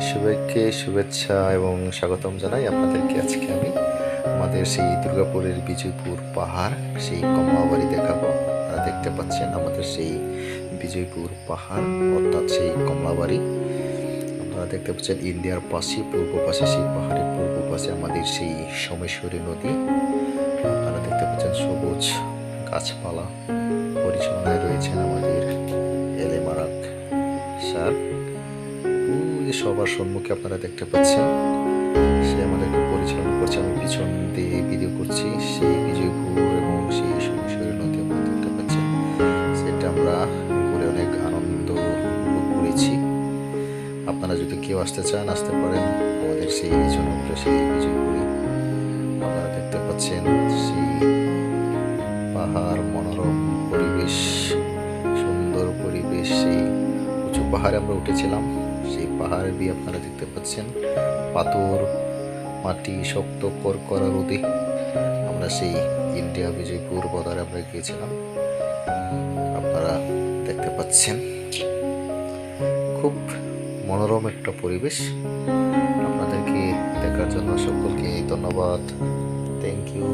সবাইকে শুভেচ্ছা এবং স্বাগতম জানাই আপনাদেরকে। আজকে আমি আমাদের সেই দুর্গাপুরের বিজয়পুর পাহাড়, সেই কমলাবাড়ি দেখাবো। আপনারা দেখতে পাচ্ছেন আমাদের সেই বিজয়পুর পাহাড়, অর্থাৎ সেই কমলাবাড়ি। আপনারা দেখতে পাচ্ছেন ইন্ডিয়ার পাশে, পূর্ব পাশে, সেই পাহাড়ের পূর্ব পাশে আমাদের সেই সোমেশ্বরী নদী। আপনারা দেখতে পাচ্ছেন সবুজ গাছপালা, পরিচালনায় রয়েছেন আমাদের এলেমারাক স্যার। সবার সম্মুখে আপনারা দেখতে পাচ্ছেন সে আমাদেরকে পরিচালনা করছে। আমি পিছন দিয়ে ভিডিও করছি সেই বিজয়পুর এবং সেই সোমেশ্বরী নদী আপনারা দেখতে পাচ্ছেন। সেটা আমরা ঘুরে অনেক আনন্দ উপভোগ করেছি। আপনারা যদি কেউ আসতে চান আসতে পারেন আমাদের সেই জনপ্রিয় সেই বিজয়পুরে। আপনারা দেখতে পাচ্ছেন সেই পাহাড়, মনোরম পরিবেশ, সুন্দর পরিবেশ। সেই উঁচু পাহাড়ে আমরা উঠেছিলাম। সেই পাহাড়ে দিয়ে আপনারা দেখতে পাচ্ছেন পাথর, মাটি, শক্ত করকরা রোদে আমরা সেই ইন্ডিয়া বিজয়পুর বর্ডারে আমরা গিয়েছিলাম। আপনারা দেখতে পাচ্ছেন খুব মনোরম একটা পরিবেশ। আপনাদেরকে দেখার জন্য সকলকে ধন্যবাদ। Thank you.